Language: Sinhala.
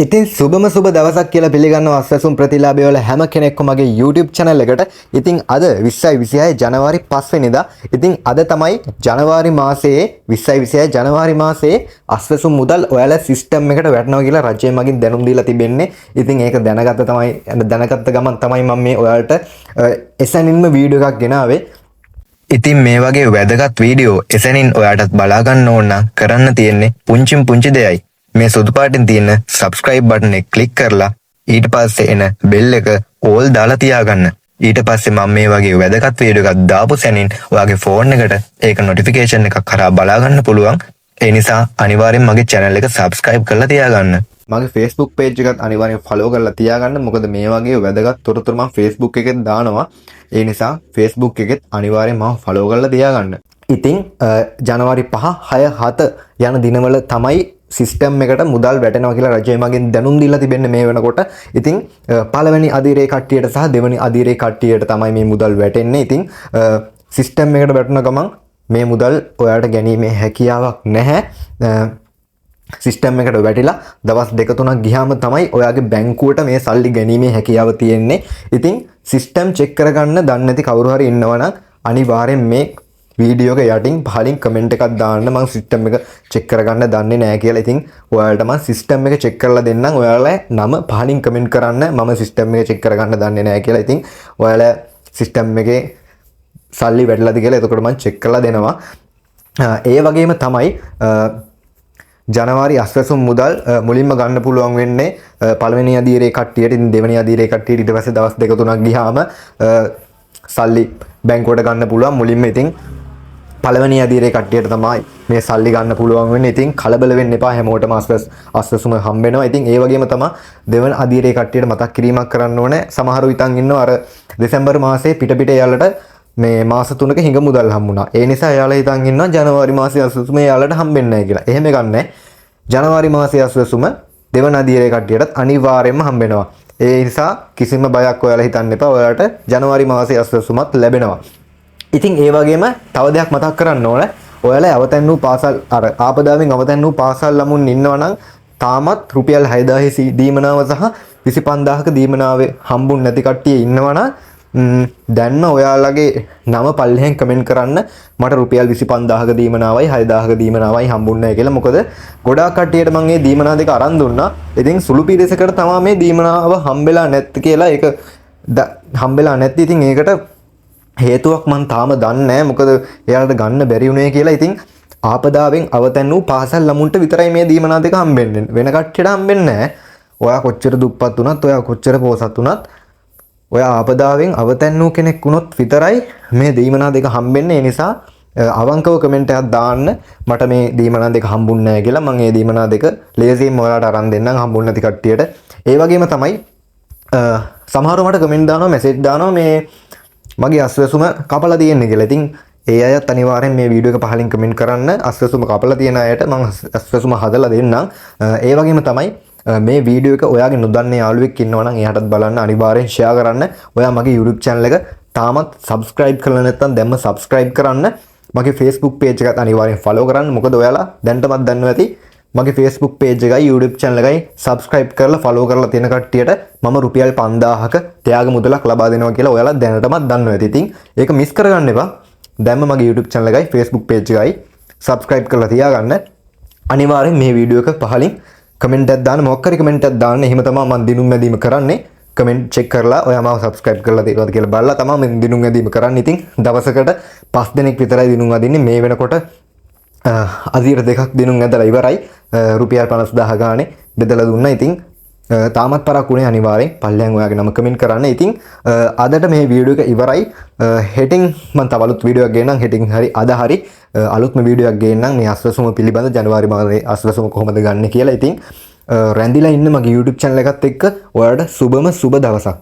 ඉතින් සුබම සුබ දවසක් කියලා පිළිගන්නවා අස්වැසුම් ප්‍රතිලාභය වල හැම කෙනෙක්ම මගේ YouTube channel එකට. ඉතින් අද 2026 ජනවාරි 5 වෙනිදා. ඉතින් අද තමයි ජනවාරි මාසයේ 2026 ජනවාරි මාසයේ අස්වැසුම් මුදල් ඔයාලා සිස්ටම් එකට වැටෙනවා කියලා රජය මගින් දැනුම් දීලා තිබෙන්නේ. ඉතින් ඒක දැනගත්ත ගමන් තමයි මම මේ ඔයාලට එසැනින්ම වීඩියෝ එකක් ගෙනාවේ. ඉතින් මේ වගේ වැදගත් වීඩියෝ එසැනින් ඔයාටත් බලා ගන්න ඕන නම් කරන්න තියෙන්නේ පුංචි දෙයයි. මේ සුදු පාටින් තියෙන subscribe button එක click කරලා ඊට පස්සේ එන bell එක all දාලා තියාගන්න. ඊට පස්සේ මම මේ වගේ වැදගත් වීඩියෝ එකක් දාපු සැනින් ඔයාගේ phone එකට ඒක notification එකක් කරා බලා ගන්න පුළුවන්. ඒ නිසා අනිවාර්යෙන් මගේ channel එක subscribe කරලා තියාගන්න. මගේ Facebook page එකත් අනිවාර්යෙන් follow කරලා තියාගන්න. මොකද මේ වගේ වැදගත් තොරතුරු මම Facebook එකෙන් දානවා. ඒ නිසා Facebook එකෙත් අනිවාර්යෙන් මම follow කරලා තියාගන්න. ඉතින් ජනවාරි 5 6 7 යන දිනවල තමයි සිස්ටම් එකට මුදල් වැටෙනවා කියලා රජය මගින් දැනුම් දීලා තිබෙන්නේ මේ වෙනකොට. ඉතින් පළවෙනි අදිරේ කට්ටියට සහ දෙවෙනි අදිරේ කට්ටියට තමයි මේ මුදල් වැටෙන්නේ. ඉතින් සිස්ටම් එකට වැටුණ ගමන් මේ මුදල් ඔයාලට ගැනීමේ හැකියාවක් නැහැ. සිස්ටම් එකට වැටිලා දවස් 2-3ක් ගියාම තමයි ඔයාගේ බැංකුවට මේ සල්ලි ගැනීමේ හැකියාව තියෙන්නේ. ඉතින් සිස්ටම් චෙක් කරගන්න දන්නේ නැති කවුරු හරි ඉන්නවනම් අනිවාර්යෙන් මේ වීඩියෝ එක යටින් පහලින් කමෙන්ට් එකක් දාන්න. මම සිස්ටම් එක චෙක් කරගන්න දන්නේ නැහැ කියලා. ඉතින් ඔයාලට මම සිස්ටම් එක චෙක් කරලා දෙන්නම්. ඔයාලා නම පහලින් කමෙන්ට් කරන්න මම සිස්ටම් එක චෙක් කරගන්න දන්නේ නැහැ කියලා. ඉතින් ඔයාලා සිස්ටම් එකේ සල්ලි වැටලාද කියලා එතකොට මම චෙක් කරලා දෙනවා. ඒ වගේම තමයි ජනවාරි අස්වැසුම් මුදල් මුලින්ම ගන්න පුළුවන් වෙන්නේ පළවෙනි අදියරේ කට්ටියට. ඉතින් දෙවෙනි අදියරේ කට්ටියට ඊට පස්සේ දවස් 2-3ක් ගියාම සල්ලි බැංකුවට ගන්න පුළුවන්. මුලින්ම ඉතින් පළවෙනි අදියරේ කට්ටියට තමයි මේ සල්ලි ගන්න පුළුවන් වෙන්නේ. ඉතින් කලබල වෙන්න එපා. හැමෝටම අස්වැසුම හම්බ වෙනවා. ඉතින් ඒ වගේම තමයි දෙවන අදියරේ කට්ටියට මතක් කිරීමක් කරන්න ඕනේ. සමහරව ඉතින් ඉන්නවා අර දෙසැම්බර් මාසයේ පිට යාලට මේ මාස 3ක හිඟ මුදල් හම්බුණා. ඒ නිසා යාලා ඉතින් ඉන්නවා ජනවාරි මාසයේ අස්වැසුම යාලට හම්බෙන්නේ නැහැ කියලා. එහෙම ගන්නෑ. ජනවාරි මාසයේ අස්වැසුම දෙවන අදියරේ කට්ටියටත් අනිවාර්යයෙන්ම හම්බ වෙනවා. ඒ නිසා කිසිම බයක් ඔයාලා හිතන්න එපා. ඔයාලට ජනවාරි මාසයේ අස්වැසුමත් ලැබෙනවා. ඉතින් ඒ වගේම තව දෙයක් මතක් කරන්න ඕන. ඔයාලා අවතැන් වූ පාසල් අර ආපදාවෙන් අවතැන් වූ පාසල් ළමුන් ඉන්නවා නම් තාමත් රුපියල් 6000 දීමනාව සහ 25000ක දීමනාවේ හම්බුන් නැති කට්ටිය ඉන්නවා නම් දැන්ම ඔයාලගේ නම පල්ලෙහෙන් කමෙන්ට් කරන්න. මට රුපියල් 25000ක දීමනාවයි 6000ක දීමනාවයි හම්බුන්නේ නැහැ කියලා. මොකද ගොඩාක් කට්ටියට මම මේ දීමනා දෙක අරන් දුන්නා. ඉතින් සුළු පිරිසකට තමයි මේ දීමනාව හම්බෙලා නැත්තේ කියලා. ඒක හම්බෙලා නැති. ඉතින් ඒකට හේතුවක් මම තාම දන්නේ නැහැ. මොකද එයාලට ගන්න බැරි වුණේ කියලා. ඉතින් ආපදාවෙන් අවතැන් වූ පාසල් ළමුන්ට විතරයි මේ දීමනා දෙක හම්බෙන්නේ. වෙන කට්ටියට හම්බෙන්නේ නැහැ. ඔයා කොච්චර දුප්පත් වුණත්, ඔයා කොච්චර පොසත් වුණත්, ඔයා ආපදාවෙන් අවතැන් වූ කෙනෙක් වුණොත් විතරයි මේ දීමනා දෙක හම්බෙන්නේ. ඒ නිසා අවංකව කමෙන්ට් එකක් දාන්න. මට මේ දීමනා දෙක හම්බුන්නේ නැහැ කියලා. මම මේ දීමනා දෙක ලේසියෙන් ඔයාලට අරන් දෙන්නම් හම්බුන්නේ නැති කට්ටියට. ඒ වගේම තමයි සමහරව මට කමෙන්ට් දානවා, මැසේජ් දානවා මේ මගේ අස්වැසුම කපලා තියෙන්නේ කියලා. ඉතින් ඒ අයත් අනිවාර්යෙන් මේ වීඩියෝ එක පහලින් කමෙන්ට් කරන්න. අස්වැසුම කපලා තියෙන අයට මම අස්වැසුම හදලා දෙන්නම්. ඒ වගේම තමයි මේ වීඩියෝ එක ඔයාගේ නොදන්න යාළුවෙක් ඉන්නවා නම් එයාටත් බලන්න අනිවාර්යෙන් ෂෙයා කරන්න. ඔයා මගේ YouTube channel එක තාමත් subscribe කරලා නැත්නම් දැන්ම subscribe කරන්න. මගේ Facebook page එකත් අනිවාර්යෙන් follow කරන්න. මොකද ඔයාලා දැන්ටමත් දන්නවා ඇති මගේ Facebook page එකයි YouTube channel එකයි subscribe කරලා follow කරලා තියෙන කට්ටියට මම රුපියල් 5000ක ත්‍යාග මුදලක් ලබා දෙනවා කියලා ඔයාලා දැනටමත් දන්නවා ඇති. ඉතින් ඒක මිස් කරගන්න එපා. දැන්ම මගේ YouTube channel එකයි Facebook page එකයි subscribe කරලා තියාගන්න. අනිවාර්යෙන් මේ වීඩියෝ එක පහලින් කමෙන්ට් එකක් දාන්න. මොකක් හරි කමෙන්ට් එකක් දාන්න. එහෙම තමයි මම දිනුම් මැදීම කරන්නේ. කමෙන්ට් check කරලා ඔයා මාව subscribe කරලා තියෙනවද කියලා බලලා තමයි මම දිනුම් මැදීම කරන්නේ. ඉතින් දවසකට 5 දිනක් විතරයි දිනුම් අදින්නේ. මේ වෙනකොට අදියර දෙකක් දිනුම් ඇදලා ඉවරයි. රුපියල් 50000 ගානේ බෙදලා දුන්නා. ඉතින් තාමත් පරක්කුනේ අනිවාර්යෙන් පල්ලෙන් ඔයාගේ නම කමෙන්ට් කරන්න. ඉතින් අදට මේ වීඩියෝ එක ඉවරයි. හෙටින් මම තව අලුත් වීඩියෝ එකක් ගේන්නම්. හෙටින් හරි අද හරි අලුත්ම වීඩියෝ එකක් ගේන්නම් මේ අස්වැසුම පිළිබඳ. ජනවාරි මාසයේ අස්වැසුම කොහොමද ගන්න කියලා. ඉතින් රැඳිලා ඉන්න මගේ YouTube channel එකත් එක්ක ඔයාලට සුබම සුබ දවසක්.